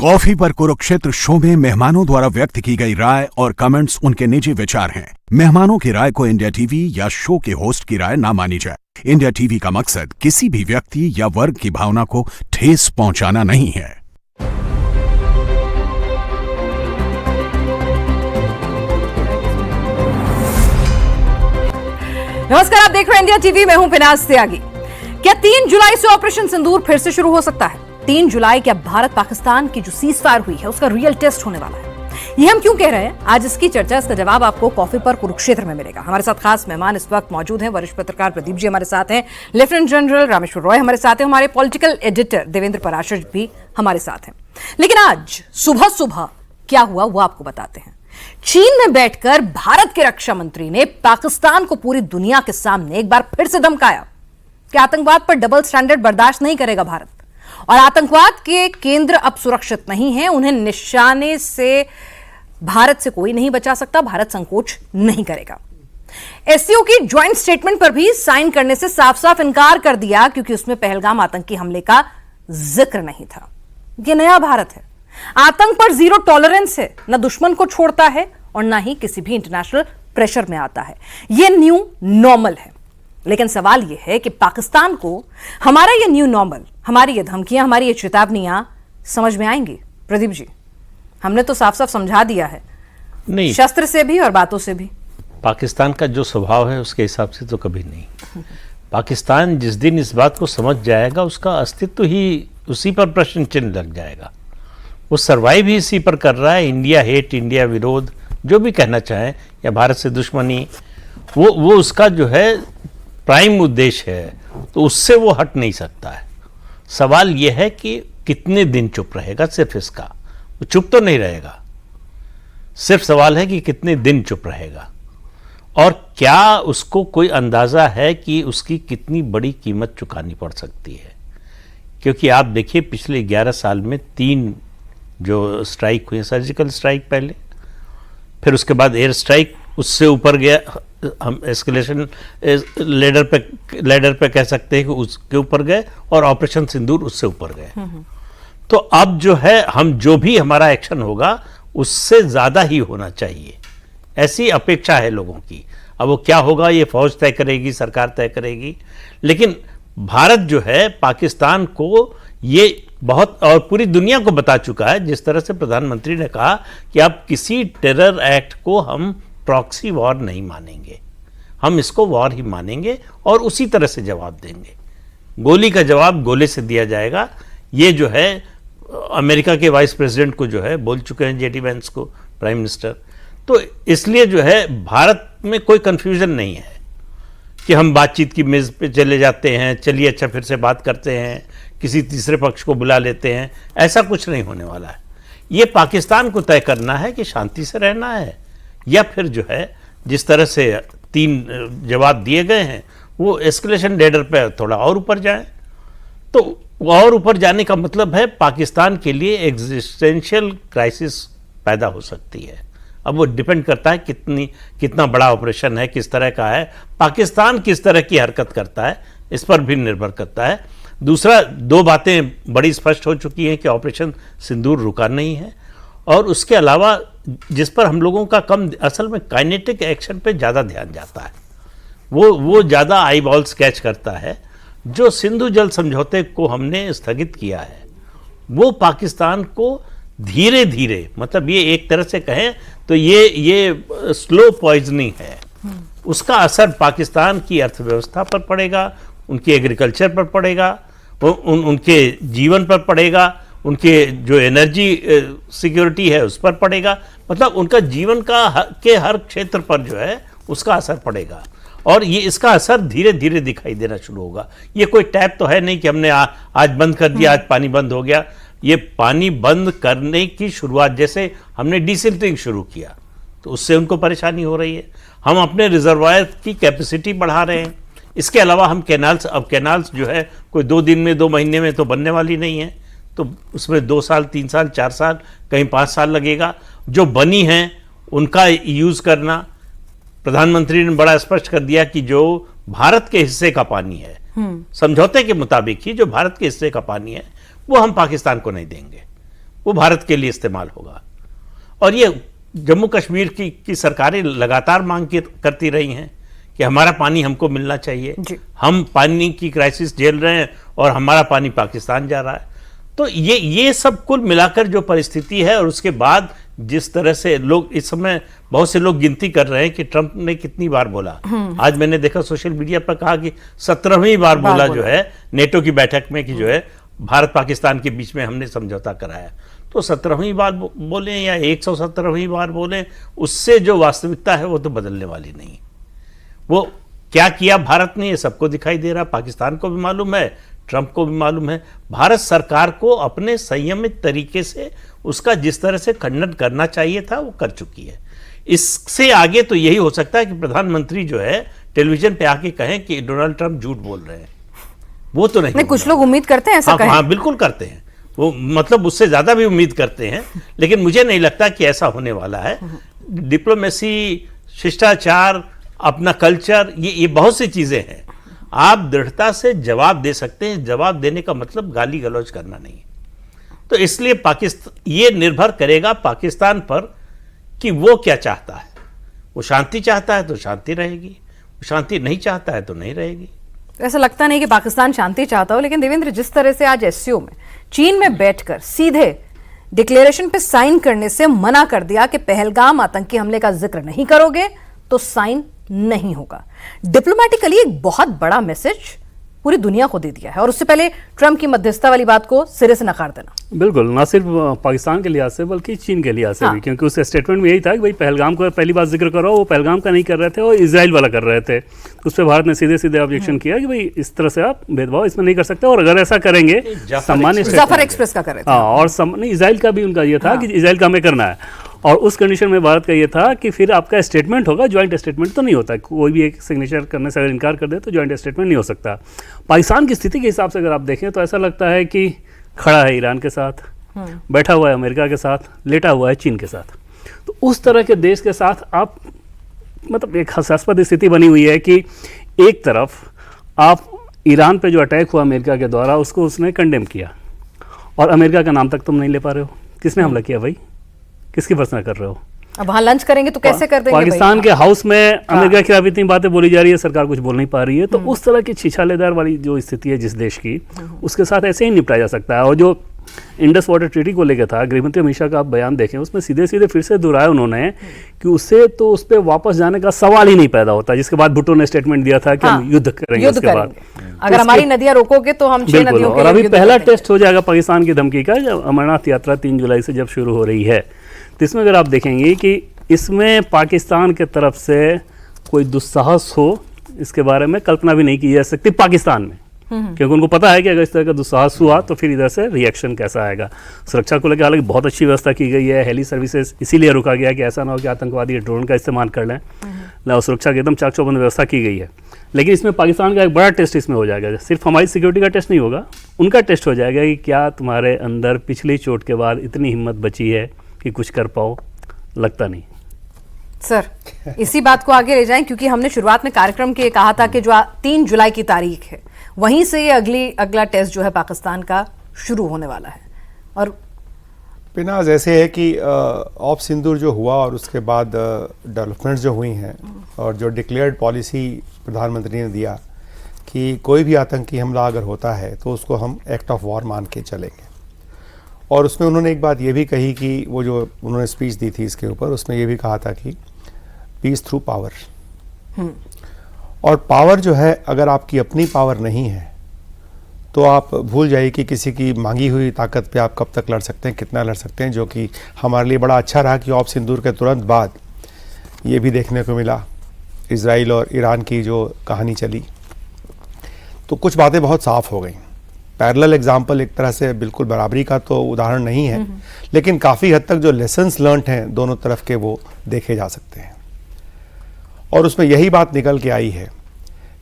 Coffee पर Kurukshetra show में मेहमानों द्वारा व्यक्त की गई राय और कमेंट्स उनके निजी विचार हैं। मेहमानों की राय को इंडिया टीवी या शो के होस्ट की राय ना मानी जाए। इंडिया टीवी का मकसद किसी भी व्यक्ति या वर्ग की भावना को ठेस पहुंचाना नहीं है। नमस्कार, आप देख रहे हैं इंडिया टीवी। मैं हूं पिनाज त्यागी। क्या 3 जुलाई से ऑपरेशन सिंदूर फिर से शुरू हो सकता है? 3 जुलाई क्या भारत पाकिस्तान की जो सीज फायर हुई है उसका रियल टेस्ट होने वाला है? ये हम क्यों कह रहे हैं, आज इसकी चर्चा, इसका जवाब आपको कॉफी पर कुरुक्षेत्र में मिलेगा। हमारे साथ खास मेहमान इस वक्त मौजूद हैं। वरिष्ठ पत्रकार प्रदीप जी हमारे साथ हैं, लेफ्टिनेंट जनरल रामेश्वर रॉय हमारे साथ हैं, हमारे पॉलिटिकल एडिटर देवेंद्र पराशर भी हमारे साथ हैं। लेकिन आज सुबह सुबह क्या हुआ वो आपको बताते हैं। चीन में बैठकर भारत के रक्षा मंत्री ने पाकिस्तान को पूरी दुनिया के सामने एक बार फिर से धमकाया कि आतंकवाद पर डबल स्टैंडर्ड बर्दाश्त नहीं करेगा भारत, और आतंकवाद के केंद्र अब सुरक्षित नहीं है, उन्हें निशाने से भारत से कोई नहीं बचा सकता, भारत संकोच नहीं करेगा। एससीओ की ज्वाइंट स्टेटमेंट पर भी साइन करने से साफ साफ इनकार कर दिया, क्योंकि उसमें पहलगाम आतंकी हमले का जिक्र नहीं था। यह नया भारत है, आतंक पर जीरो टॉलरेंस है, न दुश्मन को छोड़ता है और न ही किसी भी इंटरनेशनल प्रेशर में आता है। यह न्यू नॉर्मल है। लेकिन सवाल यह है कि पाकिस्तान को हमारा यह न्यू नॉर्मल, हमारी ये धमकियां, हमारी ये चेतावनियां समझ में आएंगी? प्रदीप जी, हमने तो साफ साफ समझा दिया है, नहीं, शस्त्र से भी और बातों से भी। पाकिस्तान का जो स्वभाव है उसके हिसाब से तो कभी नहीं। पाकिस्तान जिस दिन इस बात को समझ जाएगा, उसका अस्तित्व ही उसी पर प्रश्न चिन्ह लग जाएगा। वो सर्वाइव ही इसी पर कर रहा है। इंडिया हेट, इंडिया विरोध, जो भी कहना चाहें, या भारत से दुश्मनी, वो उसका जो है प्राइम उद्देश्य है, तो उससे वो हट नहीं सकता है। सवाल यह है कि कितने दिन चुप रहेगा। सिर्फ इसका, वो चुप तो नहीं रहेगा, सिर्फ सवाल है कि कितने दिन चुप रहेगा, और क्या उसको कोई अंदाजा है कि उसकी कितनी बड़ी कीमत चुकानी पड़ सकती है। क्योंकि आप देखिए, पिछले 11 साल में 3 जो स्ट्राइक हुए, सर्जिकल स्ट्राइक पहले, फिर उसके बाद एयर स्ट्राइक, उससे ऊपर गया, हम एस्केलेशन लेडर पे कह सकते हैं कि उसके ऊपर गए, और ऑपरेशन सिंदूर उससे ऊपर गए। तो अब जो है, हम जो भी हमारा एक्शन होगा उससे ज़्यादा ही होना चाहिए, ऐसी अपेक्षा है लोगों की। अब वो क्या होगा ये फौज तय करेगी, सरकार तय करेगी। लेकिन भारत जो है पाकिस्तान को ये बहुत, और पूरी दुनिया को बता चुका है, जिस तरह से प्रधानमंत्री ने कहा कि अब किसी टेरर एक्ट को हम प्रॉक्सी वॉर नहीं मानेंगे, हम इसको वॉर ही मानेंगे और उसी तरह से जवाब देंगे। गोली का जवाब गोले से दिया जाएगा। ये जो है अमेरिका के वाइस प्रेसिडेंट को जो है बोल चुके हैं, जेडी वेंस को, प्राइम मिनिस्टर। तो इसलिए जो है भारत में कोई कंफ्यूजन नहीं है कि हम बातचीत की मेज पे चले जाते हैं, चलिए अच्छा फिर से बात करते हैं, किसी तीसरे पक्ष को बुला लेते हैं, ऐसा कुछ नहीं होने वाला है। ये पाकिस्तान को तय करना है कि शांति से रहना है, या फिर जो है जिस तरह से 3 जवाब दिए गए हैं वो एस्केलेशन लेडर पे थोड़ा और ऊपर जाए। तो और ऊपर जाने का मतलब है पाकिस्तान के लिए एग्जिस्टेंशियल क्राइसिस पैदा हो सकती है। अब वो डिपेंड करता है कितना बड़ा ऑपरेशन है, किस तरह का है, पाकिस्तान किस तरह की हरकत करता है, इस पर भी निर्भर करता है। दूसरा, 2 बातें बड़ी स्पष्ट हो चुकी हैं कि ऑपरेशन सिंदूर रुका नहीं है, और उसके अलावा जिस पर हम लोगों का कम, असल में काइनेटिक एक्शन पे ज़्यादा ध्यान जाता है, वो ज़्यादा आई बॉल्स कैच करता है। जो सिंधु जल समझौते को हमने स्थगित किया है, वो पाकिस्तान को धीरे धीरे, मतलब ये एक तरह से कहें तो ये स्लो पॉइजनिंग है। उसका असर पाकिस्तान की अर्थव्यवस्था पर पड़ेगा, उनकी एग्रीकल्चर पर पड़ेगा, उनके जीवन पर पड़ेगा, उनके जो एनर्जी सिक्योरिटी है उस पर पड़ेगा, मतलब उनका जीवन के हर क्षेत्र पर जो है उसका असर पड़ेगा। और ये इसका असर धीरे धीरे दिखाई देना शुरू होगा। ये कोई टैप तो है नहीं कि हमने आज बंद कर दिया, आज पानी बंद हो गया। ये पानी बंद करने की शुरुआत, जैसे हमने डिसिल्टिंग शुरू किया तो उससे उनको परेशानी हो रही है। हम अपने रिजर्वायर की कैपेसिटी बढ़ा रहे हैं। इसके अलावा हम कैनाल्स, अब कैनाल्स जो है कोई 2 दिन में, 2 महीने में तो बनने वाली नहीं है, तो उसमें 2 साल, 3 साल, 4 साल, कहीं 5 साल लगेगा। जो बनी हैं उनका यूज़ करना, प्रधानमंत्री ने बड़ा स्पष्ट कर दिया कि जो भारत के हिस्से का पानी है, समझौते के मुताबिक ही जो भारत के हिस्से का पानी है वो हम पाकिस्तान को नहीं देंगे। वो भारत के लिए इस्तेमाल होगा। और ये जम्मू कश्मीर की सरकारें लगातार मांग करती रही हैं कि हमारा पानी हमको मिलना चाहिए, हम पानी की क्राइसिस झेल रहे हैं और हमारा पानी पाकिस्तान जा रहा है। तो ये सब कुल मिलाकर जो परिस्थिति है, और उसके बाद जिस तरह से लोग इस समय बहुत से लोग गिनती कर रहे हैं कि ट्रंप ने कितनी बार बोला। आज मैंने देखा सोशल मीडिया पर कहा कि 17वीं बार बोला जो है नेटो की बैठक में कि जो है भारत पाकिस्तान के बीच में हमने समझौता कराया। तो 17वीं बार बोले या 117वीं बार बोले, उससे जो वास्तविकता है वो तो बदलने वाली नहीं। वो क्या किया भारत ने ये सबको दिखाई दे रहा, पाकिस्तान को भी मालूम है, ट्रंप को भी मालूम है। भारत सरकार को अपने संयमित तरीके से उसका जिस तरह से खंडन करना चाहिए था वो कर चुकी है। इससे आगे तो यही हो सकता है कि प्रधानमंत्री जो है टेलीविजन पे आके कहें कि डोनाल्ड ट्रंप झूठ बोल रहे हैं, वो तो नहीं। कुछ लोग उम्मीद करते हैं ऐसा कहें। हाँ, बिल्कुल करते हैं, वो मतलब उससे ज्यादा भी उम्मीद करते हैं, लेकिन मुझे नहीं लगता कि ऐसा होने वाला है। डिप्लोमेसी, शिष्टाचार, अपना कल्चर, ये बहुत सी चीजें हैं। आप दृढ़ता से जवाब दे सकते हैं, जवाब देने का मतलब गाली गलौज करना नहीं है। तो इसलिए पाकिस्तान, ये निर्भर करेगा पाकिस्तान पर कि वो क्या चाहता है। वो शांति चाहता है तो शांति रहेगी, वो शांति नहीं चाहता है तो नहीं रहेगी। ऐसा लगता नहीं कि पाकिस्तान शांति चाहता हो, लेकिन देवेंद्र, जिस तरह से आज एससीओ में चीन में बैठकर सीधे डिक्लेरेशन पे साइन करने से मना कर दिया कि पहलगाम आतंकी हमले का जिक्र नहीं करोगे तो साइन नहीं होगा, डिप्लोमेटिकली एक बहुत बड़ा मैसेज पूरी दुनिया को दे दिया है। और उससे पहले ट्रंप की मध्यस्थता वाली बात को सिरे से नकार देना। बिल्कुल, ना सिर्फ पाकिस्तान के लिहाज से बल्कि चीन के लिहाज से भी, क्योंकि उस स्टेटमेंट में यही था कि भाई पहलगाम को पहली बात जिक्र करो, वो पहलगाम का नहीं कर रहे थे और इजराइल वाला कर रहे थे। उस पर भारत ने सीधे सीधे ऑब्जेक्शन किया कि भाई इस तरह से आप भेदभाव इसमें नहीं कर सकते, और अगर ऐसा करेंगे सामान्य जाफर एक्सप्रेस का कर रहे थे। हाँ, और इजराइल का भी उनका ये था कि इजराइल का हमें करना है, और उस कंडीशन में भारत का ये था कि फिर आपका स्टेटमेंट होगा, ज्वाइंट स्टेटमेंट तो नहीं होता। कोई भी एक सिग्नेचर करने से अगर इनकार कर दे तो ज्वाइंट स्टेटमेंट नहीं हो सकता। पाकिस्तान की स्थिति के हिसाब से अगर आप देखें तो ऐसा लगता है कि खड़ा है ईरान के साथ, बैठा हुआ है अमेरिका के साथ, लेटा हुआ है चीन के साथ। तो उस तरह के देश के साथ आप मतलब एक हास्यास्पद स्थिति बनी हुई है कि एक तरफ आप ईरान पे जो अटैक हुआ अमेरिका के द्वारा उसको उसने कंडेम किया, और अमेरिका का नाम तक तुम नहीं ले पा रहे हो। किसने हमला किया भाई, किसकी भर्त्सना कर रहे हो? अब वहां लंच करेंगे तो कैसे कर देंगे? पाकिस्तान के हाउस में अमेरिका के खिलाफ इतनी बातें बोली जा रही है, सरकार कुछ बोल नहीं पा रही है। तो उस तरह की छिछालेदार वाली जो स्थिति है जिस देश की, उसके साथ ऐसे ही निपटाया जा सकता है। और जो इंडस वाटर ट्रीटी को लेकर था, गृहमंत्री अमित शाह का आप बयान देखें, उसमें सीधे सीधे फिर से दोहराया उन्होंने कि उससे तो उस पर वापस जाने का सवाल ही नहीं पैदा होता। जिसके बाद भुट्टो ने स्टेटमेंट दिया था कि हम युद्ध करेंगे उसके बाद, अगर हमारी नदियां रोकोगे तो हम 6 नदियों के। और अभी पहला टेस्ट हो जाएगा पाकिस्तान की धमकी का, जब अमरनाथ यात्रा 3 जुलाई से जब शुरू हो रही है। तो इसमें अगर आप देखेंगे कि इसमें पाकिस्तान के तरफ से कोई दुस्साहस हो, इसके बारे में कल्पना भी नहीं की जा सकती पाकिस्तान में, क्योंकि उनको पता है कि अगर इस तरह का दुस्साहस हुआ तो फिर इधर से रिएक्शन कैसा आएगा। सुरक्षा को लेकर हालांकि बहुत अच्छी व्यवस्था की गई है, हेली सर्विसेज इसीलिए रुका गया कि ऐसा ना हो कि आतंकवादी ड्रोन का इस्तेमाल कर लें, और सुरक्षा की एकदम चाक चौबंद व्यवस्था की गई है। लेकिन इसमें पाकिस्तान का एक बड़ा टेस्ट इसमें हो जाएगा। सिर्फ हमारी सिक्योरिटी का टेस्ट नहीं होगा, उनका टेस्ट हो जाएगा कि क्या तुम्हारे अंदर पिछली चोट के बाद इतनी हिम्मत बची है कि कुछ कर पाओ। लगता नहीं। सर, इसी बात को आगे ले जाएं, क्योंकि हमने शुरुआत में कार्यक्रम के कहा था कि जो 3 जुलाई की तारीख है वहीं से ये अगला टेस्ट जो है पाकिस्तान का शुरू होने वाला है। और पिनाज ऐसे है कि ऑफ सिंदूर जो हुआ और उसके बाद डेवलपमेंट्स जो हुई हैं, और जो डिक्लेयर्ड पॉलिसी प्रधानमंत्री ने दिया कि कोई भी आतंकी हमला अगर होता है तो उसको हम एक्ट ऑफ वॉर मान के चलेंगे। और उसमें उन्होंने एक बात ये भी कही कि वो जो उन्होंने स्पीच दी थी इसके ऊपर, उसमें ये भी कहा था कि पीस थ्रू पावर। और पावर जो है, अगर आपकी अपनी पावर नहीं है तो आप भूल जाइए कि किसी की मांगी हुई ताकत पे आप कब तक लड़ सकते हैं, कितना लड़ सकते हैं। जो कि हमारे लिए बड़ा अच्छा रहा कि ऑफ सिंदूर के तुरंत बाद ये भी देखने को मिला, इजराइल और ईरान की जो कहानी चली, तो कुछ बातें बहुत साफ हो गई। पैरेलल एग्जाम्पल एक तरह से बिल्कुल बराबरी का तो उदाहरण नहीं है, लेकिन काफ़ी हद तक जो लेसन्स लर्नड हैं दोनों तरफ के वो देखे जा सकते हैं। और उसमें यही बात निकल के आई है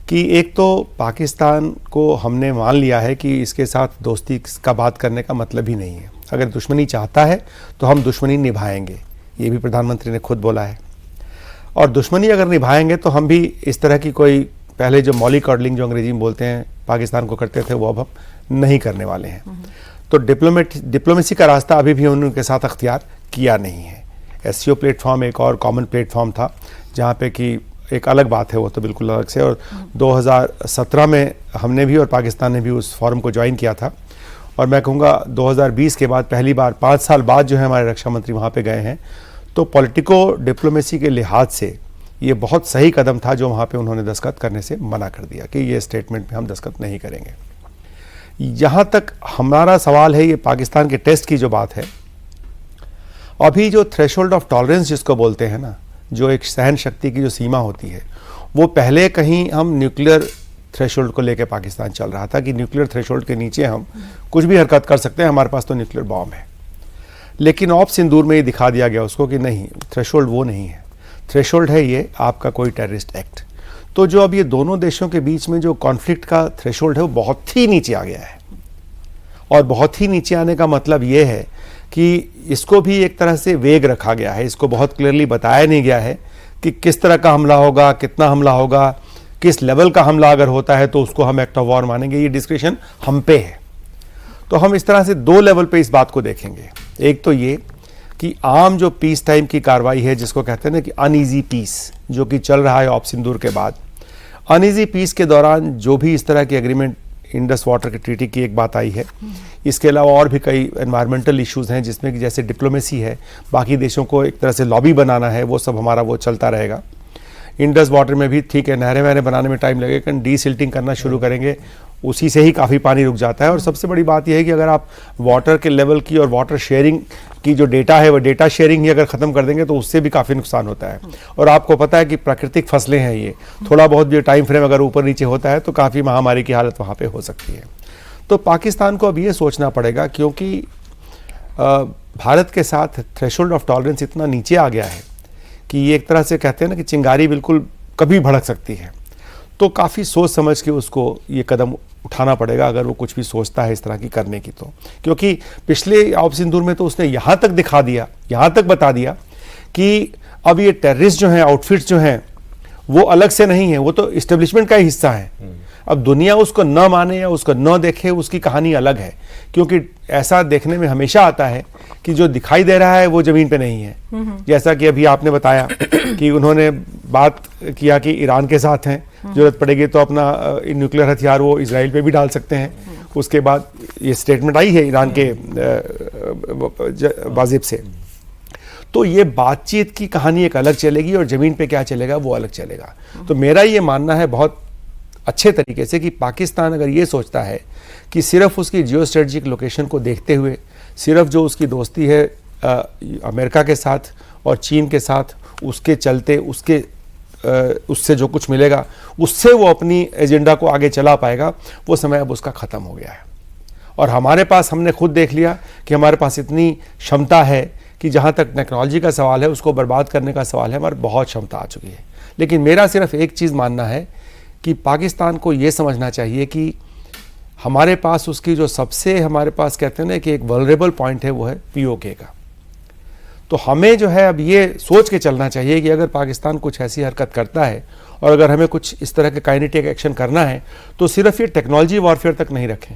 कि एक तो पाकिस्तान को हमने मान लिया है कि इसके साथ दोस्ती का बात करने का मतलब ही नहीं है। अगर दुश्मनी चाहता है तो हम दुश्मनी निभाएंगे, ये भी प्रधानमंत्री ने खुद बोला है। और दुश्मनी अगर निभाएंगे तो हम भी इस तरह की कोई पहले जो मॉली कॉडलिंग जो अंग्रेजी में बोलते हैं पाकिस्तान को करते थे, वो अब हम नहीं करने वाले हैं। तो डिप्लोमेसी का रास्ता अभी भी उनके साथ अख्तियार किया नहीं है। एससीओ प्लेटफॉर्म एक और कॉमन प्लेटफॉर्म था जहाँ पे कि एक अलग बात है, वो तो बिल्कुल अलग से। और 2017 में हमने भी और पाकिस्तान ने भी उस फोरम को ज्वाइन किया था, और मैं कहूँगा 2020 के बाद पहली बार 5 साल बाद जो है हमारे रक्षा मंत्री वहाँ पे गए हैं। तो पॉलिटिको डिप्लोमेसी के लिहाज से ये बहुत सही कदम था जो वहाँ पे उन्होंने दस्तखत करने से मना कर दिया कि ये स्टेटमेंट में हम दस्तखत नहीं करेंगे। यहाँ तक हमारा सवाल है, ये पाकिस्तान के टेस्ट की जो बात है, अभी जो थ्रेशोल्ड ऑफ टॉलरेंस जिसको बोलते हैं ना, जो एक सहन शक्ति की जो सीमा होती है, वो पहले कहीं हम न्यूक्लियर थ्रेशोल्ड को लेकर पाकिस्तान चल रहा था कि न्यूक्लियर थ्रेशोल्ड के नीचे हम कुछ भी हरकत कर सकते हैं, हमारे पास तो न्यूक्लियर बॉम्ब है। लेकिन ऑप सिंदूर में ये दिखा दिया गया उसको कि नहीं, थ्रेशोल्ड वो नहीं है, थ्रेशोल्ड है ये आपका कोई टेररिस्ट एक्ट। तो जो अब ये दोनों देशों के बीच में जो कॉन्फ्लिक्ट का थ्रेशोल्ड है वो बहुत ही नीचे आ गया है। और बहुत ही नीचे आने का मतलब ये है कि इसको भी एक तरह से वेग रखा गया है, इसको बहुत क्लियरली बताया नहीं गया है कि किस तरह का हमला होगा, कितना हमला होगा, किस लेवल का हमला अगर होता है तो उसको हम एक्ट ऑफ वॉर मानेंगे, ये डिस्क्रिप्शन हम पे है। तो हम इस तरह से 2 लेवल पे इस बात को देखेंगे। एक तो ये कि आम जो पीस टाइम की कार्रवाई है, जिसको कहते हैं ना कि अनईजी पीस, जो कि चल रहा है ऑप सिंदूर के बाद, अनईजी पीस के दौरान जो भी इस तरह की एग्रीमेंट, इंडस वाटर की ट्रीटी की एक बात आई है, इसके अलावा और भी कई एनवायरमेंटल इश्यूज हैं जिसमें कि जैसे डिप्लोमेसी है, बाकी देशों को एक तरह से लॉबी बनाना है, वो सब हमारा वो चलता रहेगा। इंडस वाटर में भी ठीक है, नहरें वहरें बनाने में टाइम लगेगा, लेकिन डीसिल्टिंग करना शुरू करेंगे, उसी से ही काफ़ी पानी रुक जाता है। और सबसे बड़ी बात यह है कि अगर आप वाटर के लेवल की और वाटर शेयरिंग की जो डेटा है, वो डेटा शेयरिंग ही अगर ख़त्म कर देंगे तो उससे भी काफ़ी नुकसान होता है। और आपको पता है कि प्राकृतिक फसलें हैं ये, थोड़ा बहुत भी टाइम फ्रेम अगर ऊपर नीचे होता है तो काफ़ी महामारी की हालत वहाँ पर हो सकती है। तो पाकिस्तान को अब ये सोचना पड़ेगा, क्योंकि भारत के साथ थ्रेशोल्ड ऑफ टॉलरेंस इतना नीचे आ गया है कि ये एक तरह से कहते हैं ना कि चिंगारी बिल्कुल कभी भड़क सकती है। तो काफ़ी सोच समझ के उसको ये कदम उठाना पड़ेगा अगर वो कुछ भी सोचता है इस तरह की करने की। तो क्योंकि पिछले ऑप सिंदूर में तो उसने यहाँ तक दिखा दिया, यहाँ तक बता दिया कि अब ये टेररिस्ट जो हैं, आउटफिट्स जो हैं, वो अलग से नहीं है, वो तो इस्टेब्लिशमेंट का ही हिस्सा है। अब दुनिया उसको न माने या उसको न देखे, उसकी कहानी अलग है। क्योंकि ऐसा देखने में हमेशा आता है कि जो दिखाई दे रहा है वो जमीन पे नहीं है। जैसा कि अभी आपने बताया कि उन्होंने बात किया कि ईरान के साथ हैं, जरूरत पड़ेगी तो अपना न्यूक्लियर हथियार वो इजराइल पे भी डाल सकते हैं। उसके बाद ये स्टेटमेंट आई है ईरान के वाजिब से। तो ये बातचीत की कहानी एक अलग चलेगी और ज़मीन पे क्या चलेगा वो अलग चलेगा। तो मेरा ये मानना है बहुत अच्छे तरीके से कि पाकिस्तान अगर ये सोचता है कि सिर्फ उसकी जियो स्ट्रेटजिक लोकेशन को देखते हुए, सिर्फ जो उसकी दोस्ती है अमेरिका के साथ और चीन के साथ, उसके चलते उससे जो कुछ मिलेगा उससे वो अपनी एजेंडा को आगे चला पाएगा, वो समय अब उसका ख़त्म हो गया है। और हमारे पास, हमने खुद देख लिया कि हमारे पास इतनी क्षमता है कि जहाँ तक टेक्नोलॉजी का सवाल है, उसको बर्बाद करने का सवाल है, हमारी बहुत क्षमता आ चुकी है। लेकिन मेरा सिर्फ एक चीज़ मानना है कि पाकिस्तान को ये समझना चाहिए कि हमारे पास उसकी जो सबसे, हमारे पास कहते हैं ना कि एक वल्नरेबल पॉइंट है, वो है पीओके का। तो हमें जो है अब ये सोच के चलना चाहिए कि अगर पाकिस्तान कुछ ऐसी हरकत करता है और अगर हमें कुछ इस तरह के काइनेटिक एक्शन करना है तो सिर्फ ये टेक्नोलॉजी वॉरफेयर तक नहीं रखें।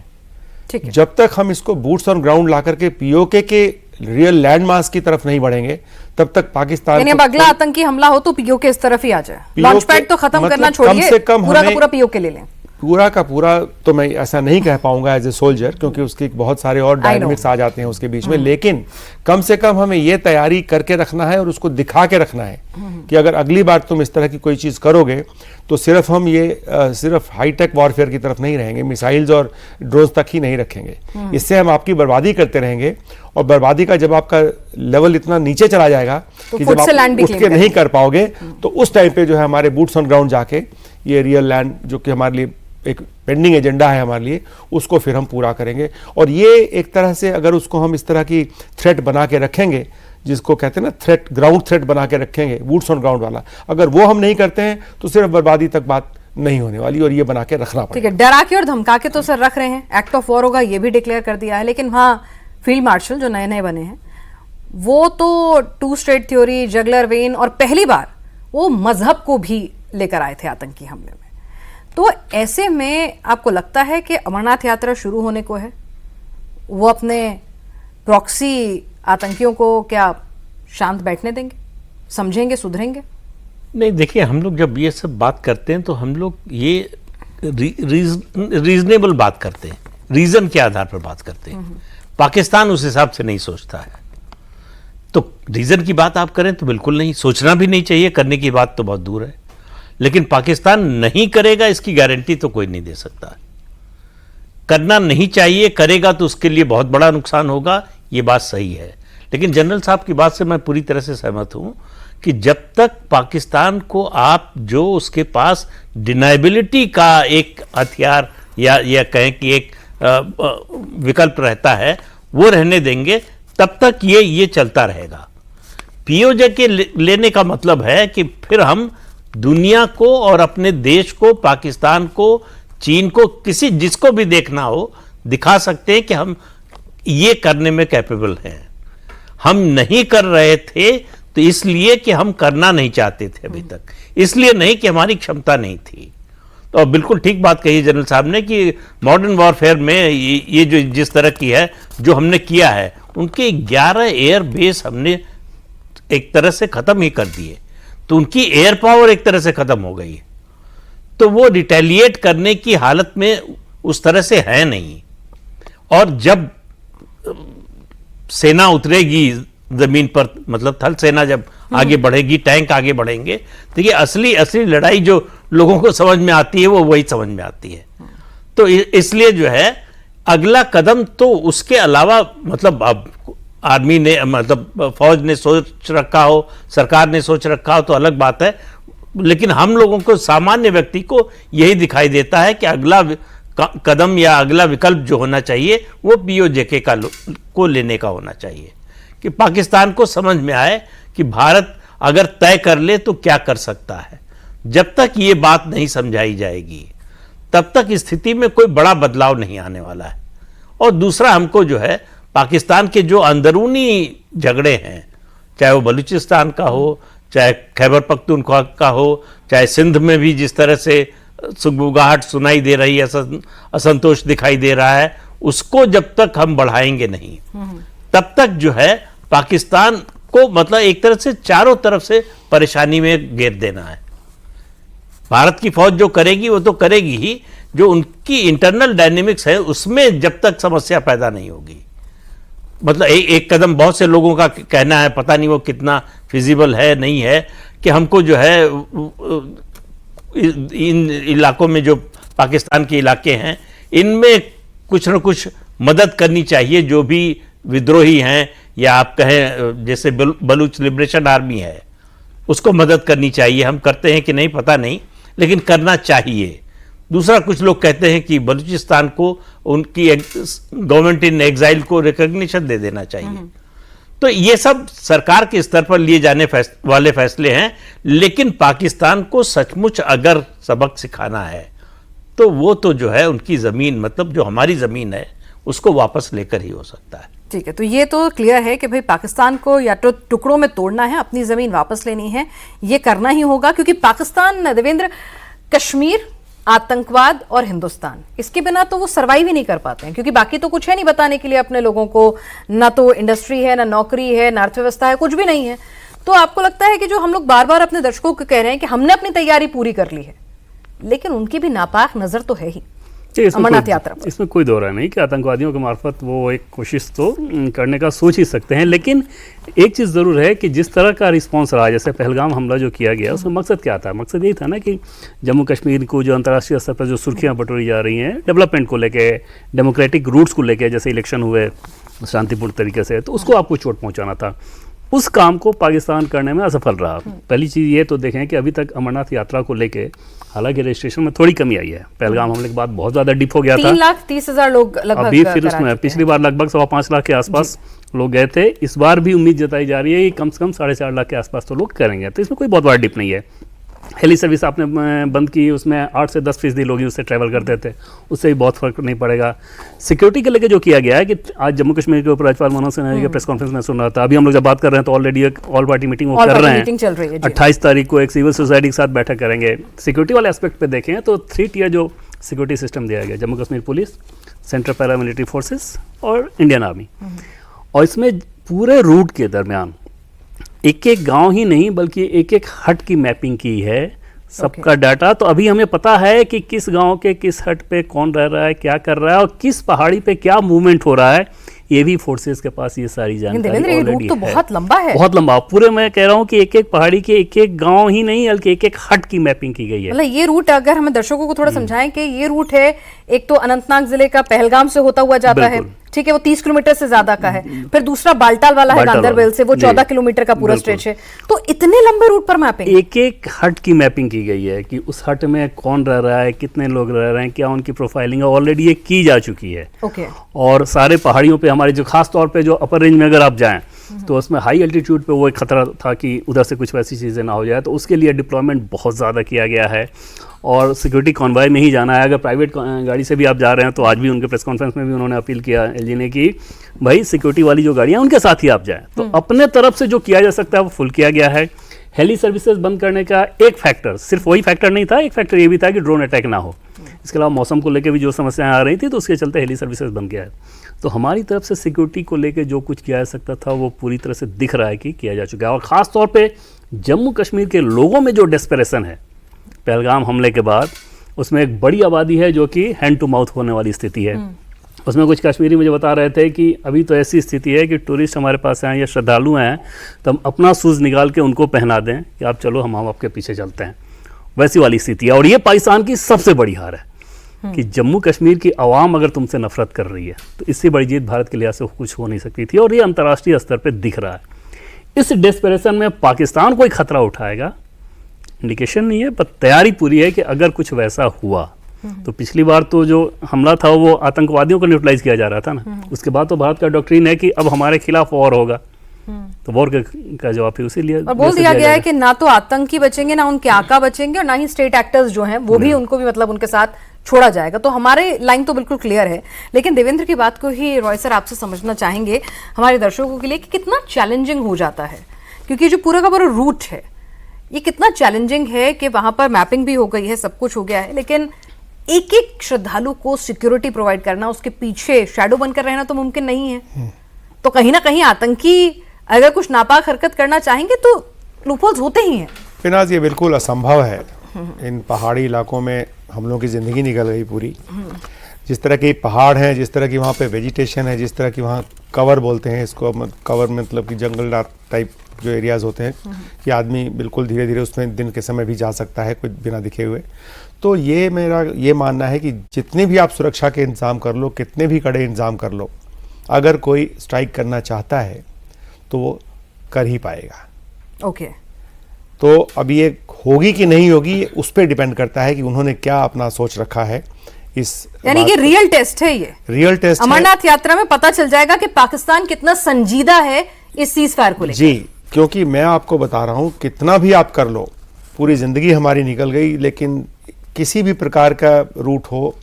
ठीक है। जब तक हम इसको बूट्स ऑन ग्राउंड ला करके पीओके के रियल लैंड मास की तरफ नहीं बढ़ेंगे, तब तक पाकिस्तान, यानी अब अगला आतंकी हमला हो तो पीओके इस तरफ ही आ जाए। लॉन्च पैड तो खत्म करना छोड़िए, पूरा का पूरा पीओके ले लें। पूरा का पूरा तो मैं ऐसा नहीं कह पाऊंगा एज ए सोल्जर, क्योंकि उसके बहुत सारे और डायनामिक्स आ जाते हैं उसके बीच में। लेकिन कम से कम हमें ये तैयारी करके रखना है और उसको दिखा के रखना है कि अगर अगली बार तुम इस तरह की कोई चीज़ करोगे तो सिर्फ हम ये सिर्फ हाईटेक वॉरफेयर की तरफ नहीं रहेंगे, मिसाइल्स और ड्रोन्स तक ही नहीं रखेंगे। इससे हम आपकी बर्बादी करते रहेंगे और बर्बादी का जब आपका लेवल इतना नीचे चला जाएगा तो कि जब आप उठ के नहीं कर पाओगे, तो उस टाइम पे जो है हमारे बूट्स ऑन ग्राउंड जाके ये रियल लैंड, जो कि हमारे लिए एक पेंडिंग एजेंडा है हमारे लिए, उसको फिर हम पूरा करेंगे। और ये एक तरह से अगर उसको हम इस तरह की थ्रेट बना के रखेंगे, जिसको कहते हैं ना थ्रेट, ग्राउंड थ्रेट बना के रखेंगे, बूट्स ऑन ग्राउंड वाला, अगर वो हम नहीं करते हैं तो सिर्फ बर्बादी तक बात नहीं होने वाली, और ये बना के रखना पड़ेगा। ठीक है, डरा के और धमका के तो सर रख रहे हैं, एक्ट ऑफ वॉर होगा ये भी डिक्लेयर कर दिया है, लेकिन हाँ फील्ड मार्शल जो नए नए बने हैं वो तो two state theory, jugular vein, और पहली बार वो मजहब को भी लेकर आए थे आतंकी हमले में। तो ऐसे में आपको लगता है कि अमरनाथ यात्रा शुरू होने को है? वो अपने प्रॉक्सी आतंकियों को क्या शांत बैठने देंगे? समझेंगे, सुधरेंगे? नहीं, देखिए, हम लोग जब ये सब बात करते हैं तो हम लोग ये रीजनेबल बात करते हैं, रीजन के आधार पर बात करते हैं। पाकिस्तान उस हिसाब से नहीं सोचता है। तो रीजन की बात आप करें तो बिल्कुल नहीं, सोचना भी नहीं चाहिए, करने की बात तो बहुत दूर है। लेकिन पाकिस्तान नहीं करेगा इसकी गारंटी तो कोई नहीं दे सकता। करना नहीं चाहिए, करेगा तो उसके लिए बहुत बड़ा नुकसान होगा, ये बात सही है। लेकिन जनरल साहब की बात से मैं पूरी तरह से सहमत हूं कि जब तक पाकिस्तान को आप जो उसके पास डिनाइबिलिटी का एक हथियार या कहें कि एक विकल्प रहता है वो रहने देंगे, तब तक ये चलता रहेगा। पीओजे के लेने का मतलब है कि फिर हम दुनिया को और अपने देश को, पाकिस्तान को, चीन को, किसी जिसको भी देखना हो, दिखा सकते हैं कि हम ये करने में कैपेबल हैं। हम नहीं कर रहे थे तो इसलिए कि हम करना नहीं चाहते थे अभी तक, इसलिए नहीं कि हमारी क्षमता नहीं थी। तो बिल्कुल ठीक बात कही जनरल साहब ने कि मॉडर्न वॉरफेयर में ये जो जिस तरह की है, जो हमने किया है, उनके 11 एयर बेस हमने एक तरह से खत्म ही कर दिए, तो उनकी एयर पावर एक तरह से खत्म हो गई है। तो वो रिटेलिएट करने की हालत में उस तरह से है नहीं। और जब सेना उतरेगी जमीन पर, मतलब थल सेना जब आगे बढ़ेगी, टैंक आगे बढ़ेंगे, तो ये असली लड़ाई जो लोगों को समझ में आती है वो वही समझ में आती है। तो इसलिए जो है अगला कदम तो उसके अलावा, मतलब अब आर्मी ने, मतलब फौज ने सोच रखा हो, सरकार ने सोच रखा हो तो अलग बात है। लेकिन हम लोगों को, सामान्य व्यक्ति को यही दिखाई देता है कि अगला कदम या अगला विकल्प जो होना चाहिए वो पीओजेके को लेने का होना चाहिए, कि पाकिस्तान को समझ में आए कि भारत अगर तय कर ले तो क्या कर सकता है। जब तक ये बात नहीं समझाई जाएगी तब तक स्थिति में कोई बड़ा बदलाव नहीं आने वाला है। और दूसरा, हमको जो है पाकिस्तान के जो अंदरूनी झगड़े हैं, चाहे वो बलूचिस्तान का हो, चाहे खैबर पख्तूनख्वा का हो, चाहे सिंध में भी जिस तरह से सुगबुगाहट सुनाई दे रही है, असंतोष दिखाई दे रहा है, उसको जब तक हम बढ़ाएंगे नहीं तब तक जो है पाकिस्तान को, मतलब एक तरह से चारों तरफ से परेशानी में घेर देना है। भारत की फौज जो करेगी वो तो करेगी ही, जो उनकी इंटरनल डायनेमिक्स है उसमें जब तक समस्या पैदा नहीं होगी, मतलब एक कदम, बहुत से लोगों का कहना है, पता नहीं वो कितना फिजिबल है नहीं है, कि हमको जो है इन इलाकों में, जो पाकिस्तान के इलाके हैं, इनमें कुछ न कुछ मदद करनी चाहिए। जो भी विद्रोही हैं, या आप कहें जैसे बलूच लिबरेशन आर्मी है, उसको मदद करनी चाहिए। हम करते हैं कि नहीं पता नहीं, लेकिन करना चाहिए। दूसरा, कुछ लोग कहते हैं कि बलूचिस्तान को, उनकी गवर्नमेंट इन एग्जाइल को रिकॉग्निशन दे देना चाहिए। तो ये सब सरकार के स्तर पर लिए जाने वाले फैसले हैं। लेकिन पाकिस्तान को सचमुच अगर सबक सिखाना है तो वो तो जो है उनकी ज़मीन, मतलब जो हमारी ज़मीन है, उसको वापस लेकर ही हो सकता है। ठीक है, तो ये तो क्लियर है कि भाई पाकिस्तान को या तो टुकड़ों में तोड़ना है, अपनी जमीन वापस लेनी है, ये करना ही होगा। क्योंकि पाकिस्तान, देवेंद्र, कश्मीर, आतंकवाद और हिंदुस्तान, इसके बिना तो वो सर्वाइव ही नहीं कर पाते हैं, क्योंकि बाकी तो कुछ है नहीं बताने के लिए अपने लोगों को। ना तो इंडस्ट्री है, ना नौकरी है, ना अर्थव्यवस्था है, कुछ भी नहीं है। तो आपको लगता है कि जो हम लोग बार बार अपने दर्शकों को कह रहे हैं कि हमने अपनी तैयारी पूरी कर ली है, लेकिन उनकी भी नापाक नजर तो है ही अमरनाथ यात्रा पर। इसमें कोई दो राय नहीं कि आतंकवादियों के मार्फत वो एक कोशिश तो करने का सोच ही सकते हैं। लेकिन एक चीज़ ज़रूर है कि जिस तरह का रिस्पांस रहा, जैसे पहलगाम हमला जो किया गया, उसमें मकसद क्या था? मकसद यही था ना कि जम्मू कश्मीर को जो अंतर्राष्ट्रीय स्तर पर जो सुर्खियाँ बटोरी जा रही हैं डेवलपमेंट को लेके, डेमोक्रेटिक रूट्स को लेके, जैसे इलेक्शन हुए शांतिपूर्ण तरीके से, तो उसको आपको चोट पहुँचाना था। उस काम को पाकिस्तान करने में असफल रहा। पहली चीज़ ये तो देखें कि अभी तक अमरनाथ यात्रा को लेके हालांकि रजिस्ट्रेशन में थोड़ी कमी आई है। पहलगाम हमले के बाद बहुत ज़्यादा डिप हो गया था। 3,30,000 लोग लगभग अभी फिर उसमें पिछली बार लगभग 5.25 लाख के आसपास लोग गए थे। इस बार भी उम्मीद जताई जा रही है कि कम से कम 4.5 लाख के आसपास तो लोग करेंगे। तो इसमें कोई बहुत बड़ा डिप नहीं है। हेली सर्विस आपने बंद की, उसमें 8 से 10% लोग ही उससे ट्रैवल करते थे, उससे भी बहुत फर्क नहीं पड़ेगा। सिक्योरिटी के लेके जो किया गया है कि आज जम्मू कश्मीर के ऊपर राज्यपाल मनोज सिन्हा के प्रेस कॉन्फ्रेंस में सुन रहा था, अभी हम लोग जब बात कर रहे हैं तो ऑलरेडी एक ऑल पार्टी मीटिंग वो कर रहे हैं। 28 तारीख को एक सिविल सोसाइटी के साथ बैठक करेंगे। सिक्योरिटी वाले एस्पेक्ट पे देखें तो 3 टियर जो सिक्योरिटी सिस्टम दिया गया, Jammu Kashmir police, central paramilitary forces और इंडियन आर्मी। और इसमें पूरे रूट के दरमियान एक एक गांव ही नहीं बल्कि एक एक हट की मैपिंग की है, सबका डाटा। तो अभी हमें पता है कि किस गांव के किस हट पे कौन रह रहा है, क्या कर रहा है और किस पहाड़ी पे क्या मूवमेंट हो रहा है, ये भी फोर्सेस के पास ये सारी जानकारी ये रूट तो बहुत लंबा है, बहुत लंबा। पूरे मैं कह रहा हूँ कि एक एक पहाड़ी के एक एक गांव ही नहीं बल्कि एक एक हट की मैपिंग की गई है। मतलब ये रूट अगर हमें दर्शकों को थोड़ा समझाएं कि ये रूट है, एक तो अनंतनाग जिले का पहलगाम से होता हुआ जाता है, ठीक है, वो 30 किलोमीटर से ज्यादा का है। फिर दूसरा बालटाल वाला है गांधरबल से, वो 14 किलोमीटर का पूरा स्ट्रेच है। तो इतने लंबे रूट पर मैपिंग, एक एक हट की मैपिंग की गई है कि उस हट में कौन रह रहा है, कितने लोग रह रहे हैं, क्या उनकी प्रोफाइलिंग ऑलरेडी ये की जा चुकी है। ओके। और सारे पहाड़ियों पे हमारे जो खास तौर पे जो अपर रेंज में अगर आप जाएं तो उसमें हाई एल्टीट्यूड पे वो एक खतरा था कि उधर से कुछ वैसी चीज़ें ना हो जाए, तो उसके लिए डिप्लॉयमेंट बहुत ज़्यादा किया गया है। और सिक्योरिटी कॉन्वॉय में ही जाना है। अगर प्राइवेट गाड़ी से भी आप जा रहे हैं तो आज भी उनके प्रेस कॉन्फ्रेंस में भी उन्होंने अपील किया एलजी ने कि भाई सिक्योरिटी वाली जो गाड़ियाँ उनके साथ ही आप जाएं। तो अपने तरफ से जो किया जा सकता है वो फुल किया गया है। हेली सर्विसेज बंद करने का एक फैक्टर, सिर्फ वही फैक्टर नहीं था, एक फैक्टर ये भी था कि ड्रोन अटैक ना हो। इसके अलावा मौसम को लेकर भी जो समस्याएं आ रही थी तो उसके चलते हेली सर्विसेज बंद किया है। तो हमारी तरफ से सिक्योरिटी को लेकर जो कुछ किया जा सकता था वो पूरी तरह से दिख रहा है कि किया जा चुका है। और ख़ास तौर पे जम्मू कश्मीर के लोगों में जो डेस्परेशन है पहलगाम हमले के बाद, उसमें एक बड़ी आबादी है जो कि हैंड टू माउथ होने वाली स्थिति है। उसमें कुछ कश्मीरी मुझे बता रहे थे कि अभी तो ऐसी स्थिति है कि टूरिस्ट हमारे पास आए या श्रद्धालु हैं तो हम अपना शूज़ निकाल के उनको पहना दें कि आप चलो हम आपके पीछे चलते हैं, वैसी वाली स्थिति है। और ये पाकिस्तान की सबसे बड़ी हार है कि जम्मू कश्मीर की आवाम अगर तुमसे नफरत कर रही है तो इससे बड़ी जीत भारत के लिहाज से कुछ हो नहीं सकती थी। और ये अंतर्राष्ट्रीय स्तर पर दिख रहा है। इस डेस्परेशन में पाकिस्तान कोई खतरा उठाएगा इंडिकेशन नहीं है, पर तैयारी पूरी है कि अगर कुछ वैसा हुआ तो पिछली बार तो जो हमला था वो आतंकवादियों को न्यूट्रलाइज किया जा रहा था ना, उसके बाद तो भारत का डॉक्ट्रिन है कि अब हमारे खिलाफ वॉर होगा, तो वॉर का जवाब ही उसी लिए और बोल दिया गया है कि ना तो आतंकी बचेंगे, ना उनके आका बचेंगे और ना ही स्टेट एक्टर्स जो हैं वो भी, उनको भी मतलब उनके साथ छोड़ा जाएगा। तो हमारे लाइन तो बिल्कुल क्लियर है। लेकिन देवेंद्र की बात को ही रॉय सर आपसे समझना चाहेंगे हमारे दर्शकों के लिए कि कितना चैलेंजिंग हो जाता है, क्योंकि जो पूरा का पूरा रूट है ये कितना चैलेंजिंग है कि वहां पर मैपिंग भी हो गई है, सब कुछ हो गया है, लेकिन एक एक श्रद्धालु को सिक्योरिटी प्रोवाइड करना, उसके पीछे शैडो बनकर रहना तो मुमकिन नहीं है। तो कहीं ना कहीं आतंकी अगर कुछ नापाक हरकत करना चाहेंगे तो लूपहोल्स होते ही हैं। फिनाज ये बिल्कुल असंभव है। इन पहाड़ी इलाकों में हम लोगों की ज़िंदगी निकल गई पूरी। जिस तरह के पहाड़ हैं, जिस तरह की वहाँ पे वेजिटेशन है, जिस तरह की वहाँ कवर बोलते हैं इसको, कवर मतलब कि जंगल टाइप जो एरियाज़ होते हैं कि आदमी बिल्कुल धीरे धीरे उसमें दिन के समय भी जा सकता है कुछ बिना दिखे हुए। तो ये मेरा ये मानना है कि जितने भी आप सुरक्षा के इंतज़ाम कर लो, कितने भी कड़े इंतज़ाम कर लो, अगर कोई स्ट्राइक करना चाहता है तो वो कर ही पाएगा। ओके। तो अब ये होगी कि नहीं होगी उस पर डिपेंड करता है कि उन्होंने क्या अपना सोच रखा है। इस यानी कि रियल टेस्ट है, ये रियल टेस्ट अमरनाथ यात्रा में पता चल जाएगा कि पाकिस्तान कितना संजीदा है इस सीज फायर को लेकर। जी, क्योंकि मैं आपको बता रहा हूं कितना भी आप कर लो, पूरी जिंदगी हमारी निकल गई, लेकिन किसी भी प्रकार का रूट हो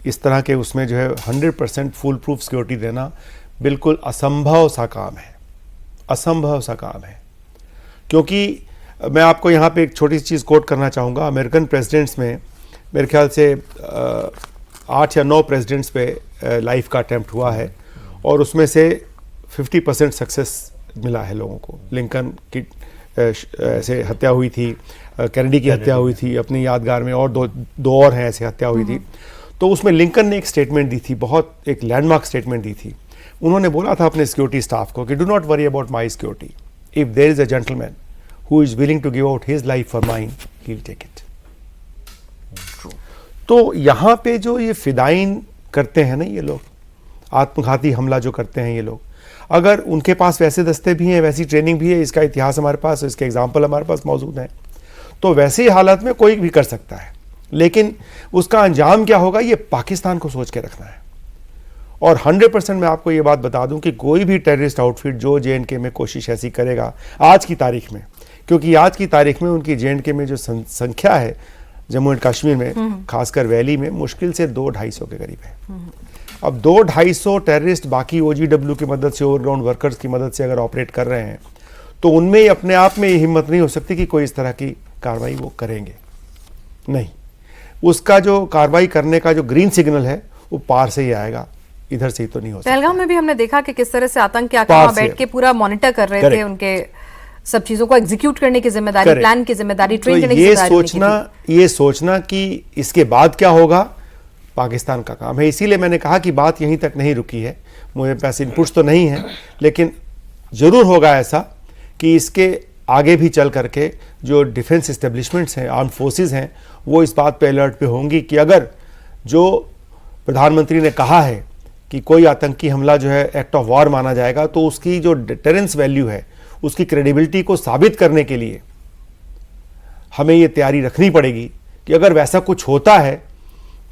इस तरह के उसमें जो है 100% फुल प्रूफ सिक्योरिटी देना बिल्कुल असंभव सा काम है, असंभव सा काम है। क्योंकि मैं आपको यहाँ पे एक छोटी सी चीज़ कोट करना चाहूँगा। अमेरिकन प्रेसिडेंट्स में मेरे ख्याल से 8 या 9 प्रेसिडेंट्स पे लाइफ का अटैम्प्ट हुआ है और उसमें से 50% सक्सेस मिला है लोगों को। लिंकन की ऐसे हत्या हुई थी, कैनेडी की हत्या हुई थी अपनी यादगार में, और दो और हैं ऐसे हत्या हुई थी। तो उसमें लिंकन ने एक स्टेटमेंट दी थी, बहुत एक लैंडमार्क स्टेटमेंट दी थी। उन्होंने बोला था अपने सिक्योरिटी स्टाफ को कि do not worry about my security, if there is a gentleman who is willing to give out his life for mine, he will take it. तो यहाँ पे जो ये फिदाइन करते हैं ना ये लोग, आत्मघाती हमला जो करते हैं ये लोग, अगर उनके पास वैसे दस्ते भी हैं, वैसी ट्रेनिंग भी है, इसका इतिहास हमारे पास, इसके एग्जाम्पल हमारे पास मौजूद हैं, तो वैसी हालत में कोई भी कर सकता है। लेकिन उसका अंजाम क्या होगा ये पाकिस्तान को सोच के रखना है। और 100% मैं आपको ये बात बता दूं कि कोई भी टेररिस्ट आउटफिट जो JNK में कोशिश ऐसी करेगा आज की तारीख में, क्योंकि आज की तारीख में उनकी JNK में जो संख्या है जम्मू एंड कश्मीर में, खासकर वैली में, मुश्किल से 200-250 के करीब है। अब 200-250 टेररिस्ट बाकी OGW की मदद से, ओवरग्राउंड वर्कर्स की मदद से अगर ऑपरेट कर रहे हैं तो उनमें अपने आप में ये हिम्मत नहीं हो सकती कि कोई इस तरह की कार्रवाई वो करेंगे। नहीं, उसका जो कार्रवाई करने का जो ग्रीन सिग्नल है वो पार से ही आएगा, इधर से ही तो नहीं हो सकता। पहलगाम में भी हमने देखा कि किस तरह से आतंक के पार आकाम से। बैठ के पूरा मॉनिटर कर रहे थे, Correct. उनके सब चीजों को एग्जीक्यूट करने की जिम्मेदारी, Correct. प्लान की जिम्मेदारी, तो ट्रेन करने की ये जिम्मेदारी उनकी थी। ये सोचना कि इसके बाद क्या होगा, पाकिस्तान का काम है। इसीलिए मैंने कहा कि बात यहीं तक नहीं रुकी है। मुझे पास इनपुट्स तो नहीं है, लेकिन जरूर होगा ऐसा कि इसके आगे भी चल करके जो डिफेंस इस्टेब्लिशमेंट्स हैं, आर्म फोर्सेस हैं, वो इस बात पे अलर्ट पे होंगी कि अगर जो प्रधानमंत्री ने कहा है कि कोई आतंकी हमला जो है एक्ट ऑफ वॉर माना जाएगा, तो उसकी जो डिटरेंस वैल्यू है, उसकी क्रेडिबिलिटी को साबित करने के लिए हमें ये तैयारी रखनी पड़ेगी कि अगर वैसा कुछ होता है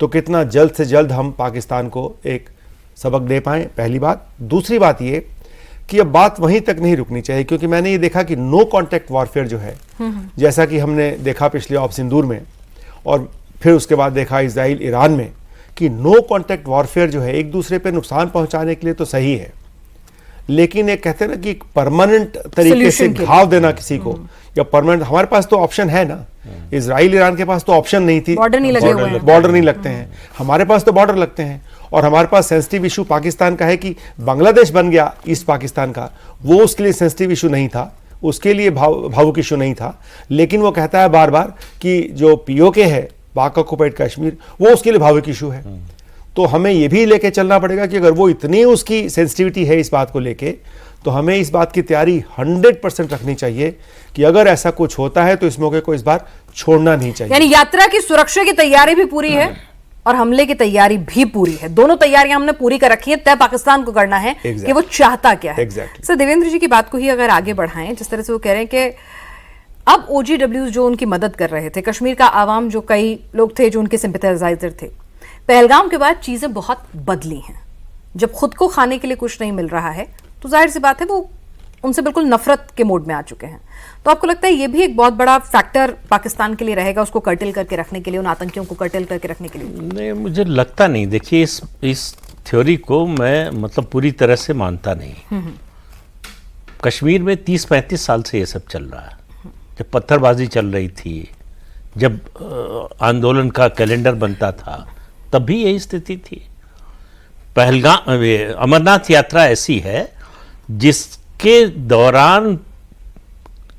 तो कितना जल्द से जल्द हम पाकिस्तान को एक सबक दे पाएं, पहली बात। दूसरी बात ये कि अब बात वहीं तक नहीं रुकनी चाहिए, क्योंकि मैंने ये देखा कि नो कॉन्टैक्ट वॉरफेयर जो है, जैसा कि हमने देखा पिछले ऑप सिंदूर में और फिर उसके बाद देखा इजराइल ईरान में, कि नो कॉन्टैक्ट वॉरफेयर जो है एक दूसरे पे नुकसान पहुंचाने के लिए तो सही है, लेकिन एक कहते हैं ना कि परमानेंट तरीके से Solution के घाव देना किसी को, या परमानेंट, हमारे पास तो ऑप्शन है ना, इजराइल ईरान के पास तो ऑप्शन नहीं थी, बॉर्डर नहीं लगे हुए हैं। बॉर्डर नहीं लगते हैं, हमारे पास तो बॉर्डर लगते हैं। और हमारे पास सेंसिटिव इशू पाकिस्तान का है कि बांग्लादेश बन गया ईस्ट पाकिस्तान का, वो उसके लिए सेंसिटिव इशू नहीं था, उसके लिए भावुक इशू नहीं था, लेकिन वो कहता है बार बार कि जो पीओके है, पाक ऑक्युपाइड कश्मीर, वो उसके लिए भावुक इशू है। तो हमें ये भी लेके चलना पड़ेगा कि अगर वो इतनी उसकी सेंसिटिविटी है इस बात को लेके, तो हमें इस बात की तैयारी 100% रखनी चाहिए कि अगर ऐसा कुछ होता है तो इस मौके को इस बार छोड़ना नहीं चाहिए। यानी यात्रा की सुरक्षा की तैयारी भी पूरी है और हमले की तैयारी भी पूरी है, दोनों तैयारियां हमने पूरी कर रखी है। तय पाकिस्तान को करना है कि वो चाहता क्या है। Exactly. सर, देवेंद्र जी की बात को ही अगर आगे बढ़ाएं, जिस तरह से वो कह रहे हैं कि अब OGWs जो उनकी मदद कर रहे थे, कश्मीर का आवाम जो कई लोग थे जो उनके सिंपैथाइजर थे, पहलगाम के बाद चीजें बहुत बदली हैं। जब खुद को खाने के लिए कुछ नहीं मिल रहा है तो जाहिर सी बात है वो उनसे बिल्कुल नफरत के मोड में आ चुके हैं। तो आपको लगता है ये भी एक बहुत बड़ा फैक्टर पाकिस्तान के लिए रहेगा, उसको कर्टेल करके रखने के लिए, उन आतंकियों को कर्टेल करके रखने के लिए? नहीं, मुझे लगता नहीं। देखिए, इस थ्योरी को मैं मतलब पूरी तरह से मानता नहीं। कश्मीर में 30-35 साल से ये सब चल रहा है। जब पत्थरबाजी चल रही थी, जब आंदोलन का कैलेंडर बनता था, तब भी यही स्थिति थी। पहलगाम, अमरनाथ यात्रा ऐसी है जिसके दौरान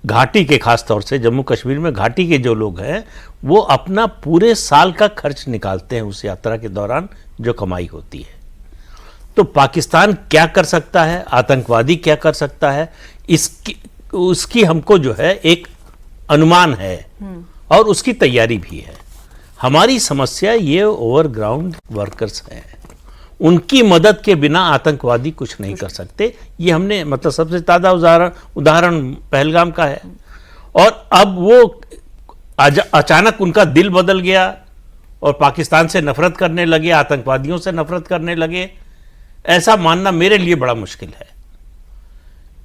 घाटी के, खास तौर से जम्मू कश्मीर में घाटी के जो लोग हैं, वो अपना पूरे साल का खर्च निकालते हैं उस यात्रा के दौरान जो कमाई होती है। तो पाकिस्तान क्या कर सकता है, आतंकवादी क्या कर सकता है, उसकी हमको जो है एक अनुमान है और उसकी तैयारी भी है। हमारी समस्या ये ओवरग्राउंड वर्कर्स हैं, उनकी मदद के बिना आतंकवादी कुछ नहीं कर सकते। ये हमने मतलब सबसे ताज़ा उदाहरण पहलगाम का है। और अब वो अचानक उनका दिल बदल गया और पाकिस्तान से नफरत करने लगे, आतंकवादियों से नफरत करने लगे, ऐसा मानना मेरे लिए बड़ा मुश्किल है।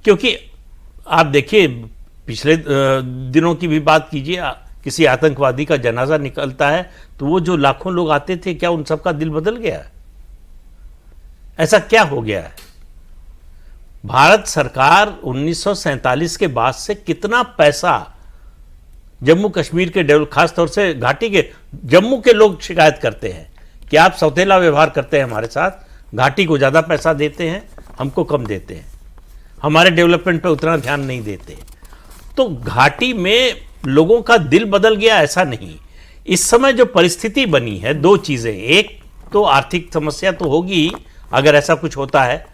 क्योंकि आप देखिए, पिछले दिनों की भी बात कीजिए, किसी आतंकवादी का जनाजा निकलता है तो वो जो लाखों लोग आते थे, क्या उन सबका दिल बदल गया है? ऐसा क्या हो गया है? भारत सरकार 1947 के बाद से कितना पैसा जम्मू कश्मीर के खास तौर से घाटी के, जम्मू के लोग शिकायत करते हैं कि आप सौतेला व्यवहार करते हैं हमारे साथ, घाटी को ज़्यादा पैसा देते हैं, हमको कम देते हैं, हमारे डेवलपमेंट पे उतना ध्यान नहीं देते। तो घाटी में लोगों का दिल बदल गया, ऐसा नहीं। इस समय जो परिस्थिति बनी है, दो चीज़ें, एक तो आर्थिक समस्या तो होगी अगर ऐसा कुछ होता है,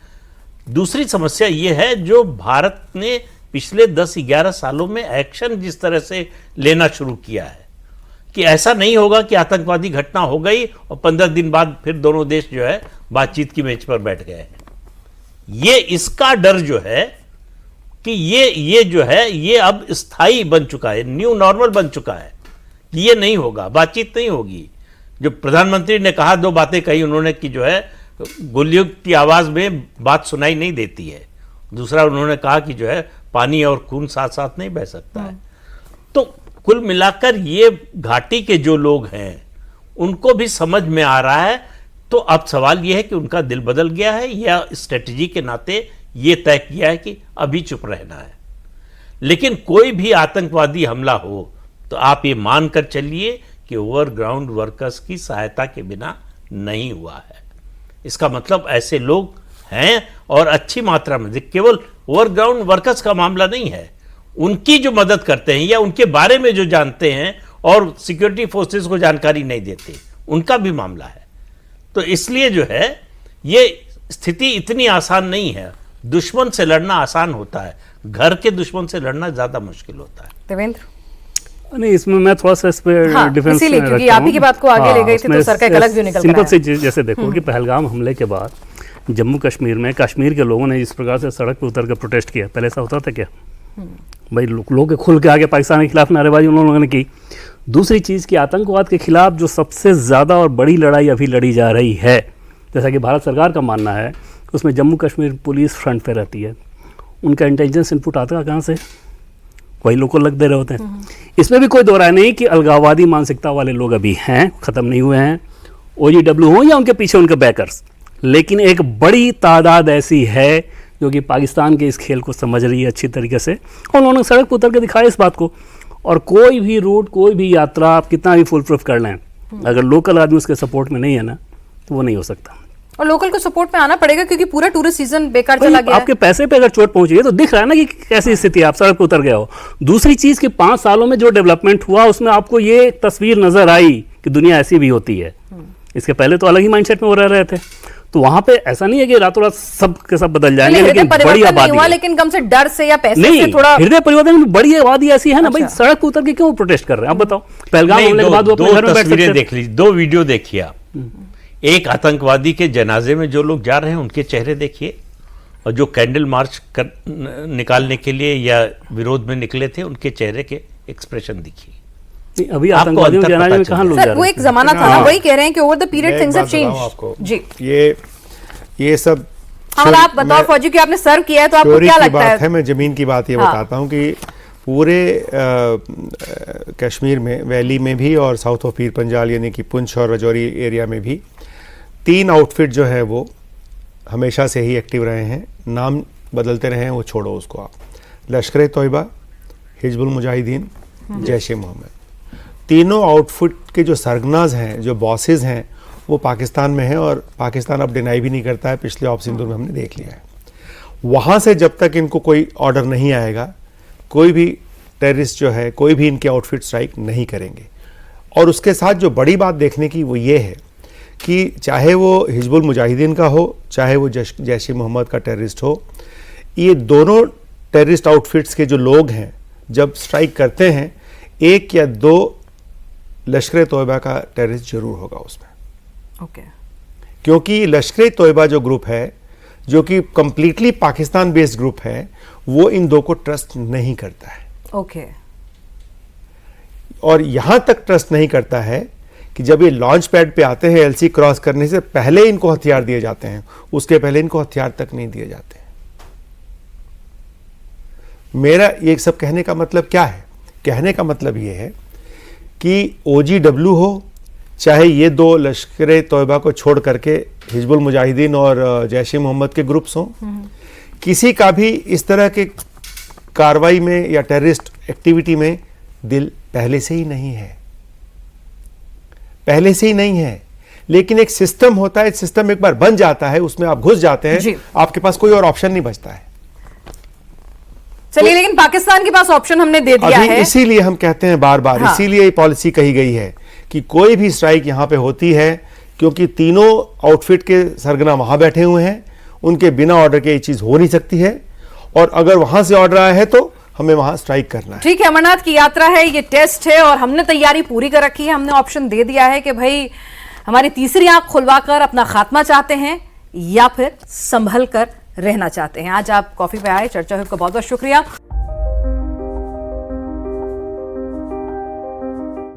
दूसरी समस्या ये है जो भारत ने पिछले 10-11 सालों में एक्शन जिस तरह से लेना शुरू किया है कि ऐसा नहीं होगा कि आतंकवादी घटना हो गई और 15 दिन बाद फिर दोनों देश जो है बातचीत की मेज पर बैठ गए हैं। ये इसका डर जो है कि ये जो है ये अब स्थायी बन चुका है, न्यू नॉर्मल बन चुका है। ये नहीं होगा, बातचीत नहीं होगी। जो प्रधानमंत्री ने कहा, दो बातें कही उन्होंने कि जो है गोलियों की आवाज में बात सुनाई नहीं देती है। दूसरा उन्होंने कहा कि जो है पानी और खून साथ साथ नहीं बह सकता है। तो कुल मिलाकर ये घाटी के जो लोग हैं उनको भी समझ में आ रहा है। तो अब सवाल यह है कि उनका दिल बदल गया है या स्ट्रेटजी के नाते ये तय किया है कि अभी चुप रहना है। लेकिन कोई भी आतंकवादी हमला हो तो आप ये मानकर चलिए कि ओवरग्राउंड वर्कर्स की सहायता के बिना नहीं हुआ है। इसका मतलब ऐसे लोग हैं और अच्छी मात्रा में, केवल ओवरग्राउंड वर्कर्स का मामला नहीं है, उनकी जो मदद करते हैं या उनके बारे में जो जानते हैं और सिक्योरिटी फोर्सेस को जानकारी नहीं देते, उनका भी मामला है। तो इसलिए जो है ये स्थिति इतनी आसान नहीं है। दुश्मन से लड़ना आसान होता है, घर के दुश्मन से लड़ना ज्यादा मुश्किल होता है। देवेंद्र, नहीं, इसमें मैं थोड़ा सा इस पे हाँ, डिफेंस इसीलिए क्योंकि आप ही की बात को आगे ले गए थे तो सर का एक अलग व्यू निकल सिंपल कर सी आया। चीज जैसे देखो कि पहलगाम हमले के बाद जम्मू कश्मीर में कश्मीर के लोगों ने इस प्रकार से सड़क पे उतर के प्रोटेस्ट किया, पहले ऐसा होता था क्या? भाई लोग खुल के आगे पाकिस्तान के खिलाफ नारेबाजी उन लोगों ने की। दूसरी चीज़ कि आतंकवाद के खिलाफ जो सबसे ज़्यादा और बड़ी लड़ाई अभी लड़ी जा रही है, जैसा कि भारत सरकार का मानना है, उसमें जम्मू कश्मीर पुलिस फ्रंट पे रहती है। उनका इंटेलिजेंस इनपुट आता है कहाँ से? वही लोग को लग दे रहे होते हैं। इसमें भी कोई दो राय नहीं कि अलगाववादी मानसिकता वाले लोग अभी हैं, ख़त्म नहीं हुए हैं, OGW हों या उनके पीछे उनके बैकर्स, लेकिन एक बड़ी तादाद ऐसी है जो कि पाकिस्तान के इस खेल को समझ रही है अच्छी तरीके से, और उन्होंने सड़क पर उतर के दिखाया इस बात को। और कोई भी रूट, कोई भी यात्रा आप कितना भी फुल प्रूफ कर लें, अगर लोकल आदमी उसके सपोर्ट में नहीं है ना, तो वो नहीं हो सकता। और लोकल को सपोर्ट में आना पड़ेगा क्योंकि पूरा टूरिस्ट सीजन बेकार चला गया आपके पैसे पे अगर चोट पहुंची है तो दिख रहा है ना कि कैसी स्थिति है, आप सड़क पर उतर गए हो। दूसरी चीज कि 5 सालों में जो डेवलपमेंट हुआ उसमें आपको ये तस्वीर नजर आई कि दुनिया ऐसी भी होती है। इसके पहले तो अलग ही माइंडसेट में वो रह रहे थे। तो वहां पे ऐसा नहीं है कि रातों रात सब के सब बदल जाएंगे, लेकिन बड़ी आबादी है। लेकिन कम से डर से या पैसे नहीं, से थोड़ा हृदय परिवर्तन में बड़ी आबादी ऐसी है ना। अच्छा। भाई सड़क पर उतर के क्यों प्रोटेस्ट कर रहे हैं आप बताओ? पहलगाम हमले के बाद वो अपने घर में बैठ सकते तस्वीरें थे। देख लीजिए, 2 वीडियो देखिए आप। एक आतंकवादी के जनाजे में जो लोग जा रहे हैं उनके चेहरे देखिए, और जो कैंडल मार्च निकालने के लिए या विरोध में निकले थे उनके चेहरे के एक्सप्रेशन देखिए। नहीं, अभी आपको आतंकवादियों के अंतर जनाजे में पता कहाँ लोग सर जा वो रहे एक हैं? जमाना था ना, हाँ। वही कह रहे हैं कि ओवर द पीरियड मैं एक थिंग्स हैव बात बताऊं चेंज आपको, जी। ये सब हाँ, आप बताओ फौजी की आपने सर्व किया है तो आपको चोरी क्या की लगता बात है। है? मैं जमीन की बात ये हाँ। बताता हूँ कि पूरे कश्मीर में, वैली में भी और साउथ ऑफ पीर पंजाल यानी कि पुंछ और राजौरी एरिया में भी 3 आउटफिट जो है वो हमेशा से ही एक्टिव रहे हैं। नाम बदलते रहे हैं, वो छोड़ो उसको आप। लश्कर तोयबा, हिजबुल मुजाहिदीन, जैश ए मोहम्मद, तीनों आउटफिट के जो सरगनाज हैं, जो बॉसेज हैं, वो पाकिस्तान में हैं। और पाकिस्तान अब डिनाई भी नहीं करता है, पिछले ऑफ सिंदूर में हमने देख लिया है। वहाँ से जब तक इनको कोई ऑर्डर नहीं आएगा, कोई भी टेररिस्ट जो है, कोई भी इनके आउटफिट स्ट्राइक नहीं करेंगे। और उसके साथ जो बड़ी बात देखने की वो ये है कि चाहे वो हिजबुल मुजाहिदीन का हो, चाहे वो जैश ए मोहम्मद का टेररिस्ट हो, ये दोनों टेररिस्ट आउटफिट्स के जो लोग हैं जब स्ट्राइक करते हैं, 1 या 2 लश्कर तोयबा का टेररिस्ट जरूर होगा उसमें। ओके। क्योंकि लश्कर तोयबा जो ग्रुप है, जो कि कंप्लीटली पाकिस्तान बेस्ड ग्रुप है, वो इन 2 को ट्रस्ट नहीं करता है। ओके। और यहां तक ट्रस्ट नहीं करता है कि जब ये लॉन्च पैड पे आते हैं, LC क्रॉस करने से पहले इनको हथियार दिए जाते हैं, उसके पहले इनको हथियार तक नहीं दिए जाते हैं। मेरा ये सब कहने का मतलब क्या है? कहने का मतलब ये है कि OGW हो, चाहे ये 2 लश्कर तोयबा को छोड़ करके हिजबुल मुजाहिदीन और जैश ए मोहम्मद के ग्रुप्स हों, किसी का भी इस तरह के कार्रवाई में या टेररिस्ट एक्टिविटी में दिल पहले से ही नहीं है, पहले से ही नहीं है। लेकिन एक सिस्टम होता है, सिस्टम एक बार बन जाता है, उसमें आप घुस जाते हैं, आपके पास कोई और ऑप्शन नहीं बचता है। चलिए, लेकिन पाकिस्तान के पास ऑप्शन हमने दे दिया है। इसीलिए हम कहते हैं बार बार, इसीलिए ये पॉलिसी कही गई है कि कोई भी स्ट्राइक यहां पे होती है, क्योंकि तीनों आउटफिट के सरगना वहां बैठे हुए हैं, उनके बिना ऑर्डर के ये चीज हो नहीं सकती है। और अगर वहां से ऑर्डर आया है तो हमें वहां स्ट्राइक करना है। ठीक है, अमरनाथ की यात्रा है, ये टेस्ट है और हमने तैयारी पूरी कर रखी है। हमने ऑप्शन दे दिया है कि भाई हमारी तीसरी आंख खुलवाकर अपना खात्मा चाहते हैं या फिर संभल कर रहना चाहते हैं। आज आप कॉफी पे आए, चर्चा हुई, आपका बहुत बहुत शुक्रिया।